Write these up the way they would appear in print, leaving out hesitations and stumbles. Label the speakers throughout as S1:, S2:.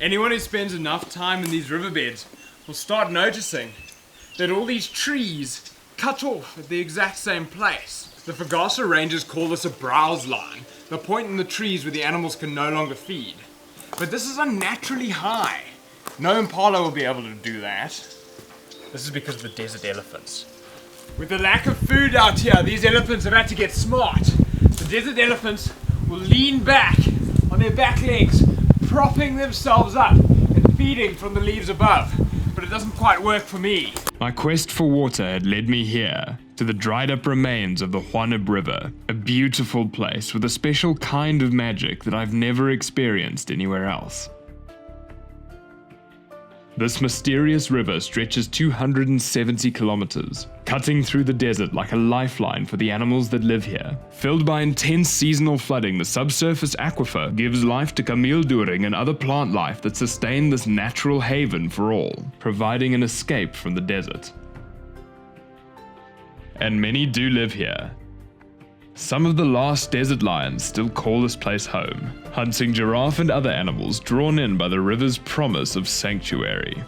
S1: Anyone who spends enough time in these riverbeds will start noticing that all these trees cut off at the exact same place. The Fagasa Rangers call this a browse line, the point in the trees where the animals can no longer feed. But this is unnaturally high. No impala will be able to do that. This is because of the desert elephants. With the lack of food out here, these elephants have had to get smart. The desert elephants will lean back on their back legs, propping themselves up and feeding from the leaves above. But it doesn't quite work for me. My quest for water had led me here, to the dried up remains of the Hoanib River, a beautiful place with a special kind of magic that I've never experienced anywhere else. This mysterious river stretches 270 kilometers, cutting through the desert like a lifeline for the animals that live here. Filled by intense seasonal flooding, the subsurface aquifer gives life to kameeldoring and other plant life that sustain this natural haven for all, providing an escape from the desert. And many do live here. Some of the last desert lions still call this place home, hunting giraffe and other animals drawn in by the river's promise of sanctuary.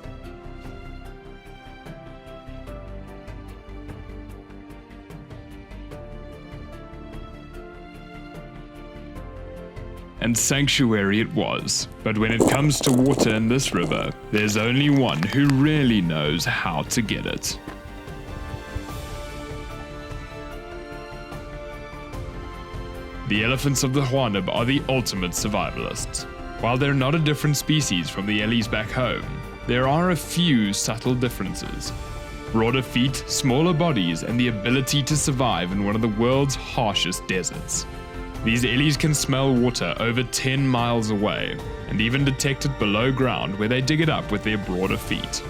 S1: And sanctuary it was, but when it comes to water in this river, there's only one who really knows how to get it. The elephants of the Hoanib are the ultimate survivalists. While they're not a different species from the Ellies back home, there are a few subtle differences. Broader feet, smaller bodies, and the ability to survive in one of the world's harshest deserts. These Ellies can smell water over 10 miles away, and even detect it below ground where they dig it up with their broader feet.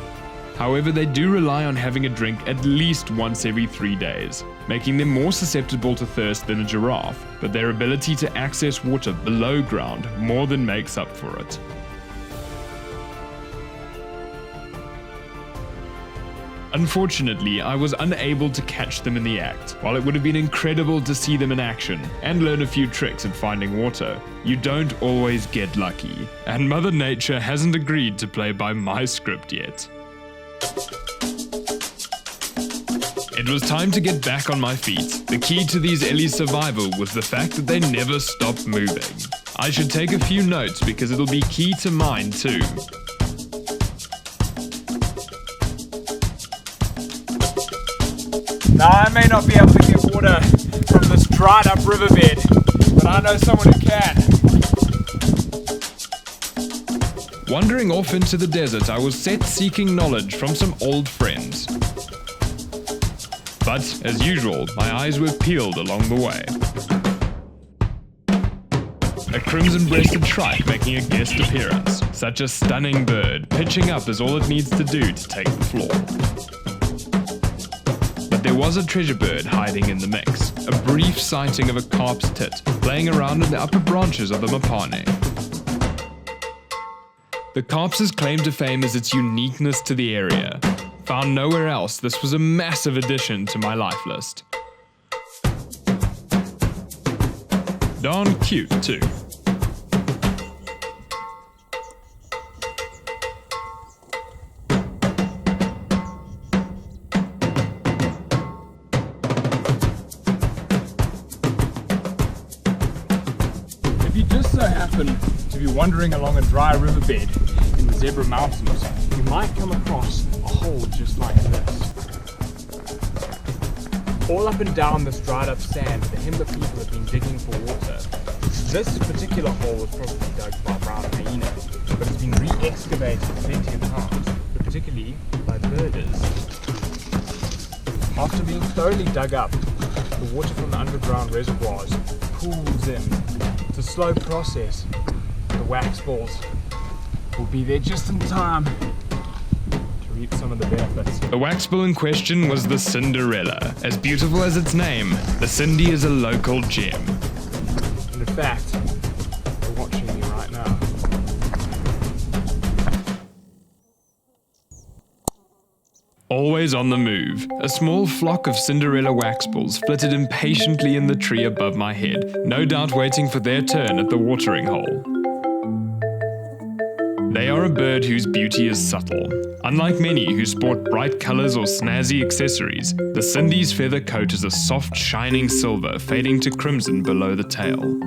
S1: However, they do rely on having a drink at least once every 3 days, making them more susceptible to thirst than a giraffe, but their ability to access water below ground more than makes up for it. Unfortunately, I was unable to catch them in the act. While it would have been incredible to see them in action and learn a few tricks at finding water, you don't always get lucky, and Mother Nature hasn't agreed to play by my script yet. It was time to get back on my feet. The key to these Ellies' survival was the fact that they never stopped moving. I should take a few notes because it'll be key to mine too. Now I may not be able to get water from this dried up riverbed, but I know someone who can. Wandering off into the desert, I was set seeking knowledge from some old friends. But, as usual, my eyes were peeled along the way. A crimson-breasted shrike making a guest appearance. Such a stunning bird, pitching up is all it needs to do to take the floor. But there was a treasure bird hiding in the mix. A brief sighting of a carp's tit, playing around in the upper branches of the mapane. The carp's claim to fame is its uniqueness to the area. Found nowhere else, this was a massive addition to my life list. Darn cute too. If you just so happen to be wandering along a dry riverbed in the Zebra Mountains, you might come across a hole just like this. All up and down this dried up sand, the Himba people have been digging for water. This particular hole was probably dug by brown hyena, but it's been re-excavated plenty of times, but particularly by birders. After being thoroughly dug up, the water from the underground reservoirs pools in. It's a slow process. The wax balls will be there just in time to reap some of the benefits. The wax ball in question was the Cinderella. As beautiful as its name, the Cindy is a local gem. And in fact, they're watching me right now. Always on the move, a small flock of Cinderella wax balls flitted impatiently in the tree above my head, no doubt waiting for their turn at the watering hole.
S2: They are a bird whose beauty is subtle. Unlike many who sport bright colors or snazzy accessories, the Sindhi's feather coat is a soft, shining silver fading to crimson below the tail.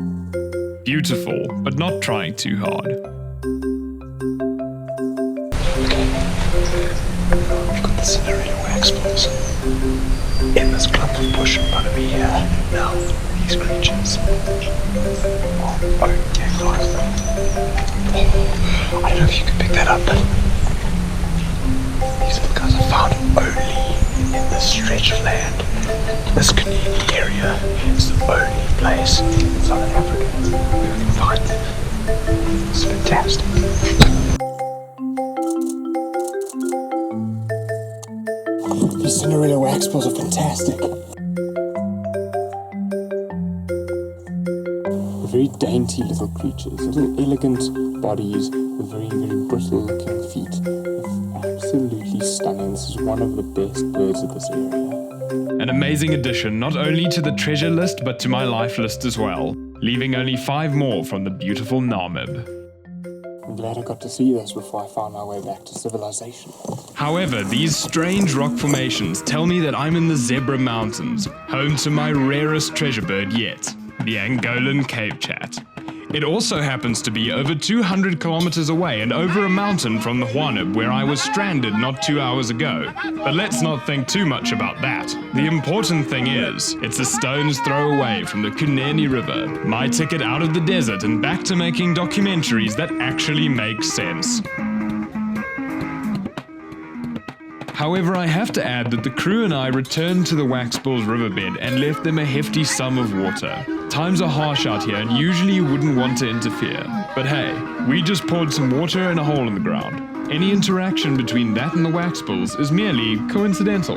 S2: Beautiful, but not trying too hard.
S3: Okay. We've got the Cinderella wax balls in this clump of bush in front of me here. Now, these creatures are okay, guys. I don't know if you can pick that up, but these little guys are found only in this stretch of land. This Canadian area is the only place in Southern Africa where we can find them. It's fantastic.
S4: These Cinderella wax balls are fantastic. They're very dainty little creatures, little elegant bodies with very, very brittle looking feet. Absolutely stunning. This is one of the best birds of this area.
S2: An amazing addition not only to the treasure list but to my life list as well, leaving only 5 more from the beautiful Namib.
S4: I'm glad I got to see this before I found my way back to civilization.
S2: However, these strange rock formations tell me that I'm in the Zebra Mountains, home to my rarest treasure bird yet, the Angolan cave chat. It also happens to be over 200 kilometers away and over a mountain from the Hoanib where I was stranded not 2 hours ago. But let's not think too much about that. The important thing is, it's a stone's throw away from the Kunene River, my ticket out of the desert and back to making documentaries that actually make sense. However, I have to add that the crew and I returned to the Waxbulls riverbed and left them a hefty sum of water. Times are harsh out here and usually you wouldn't want to interfere. But hey, we just poured some water in a hole in the ground. Any interaction between that and the Waxbulls is merely coincidental.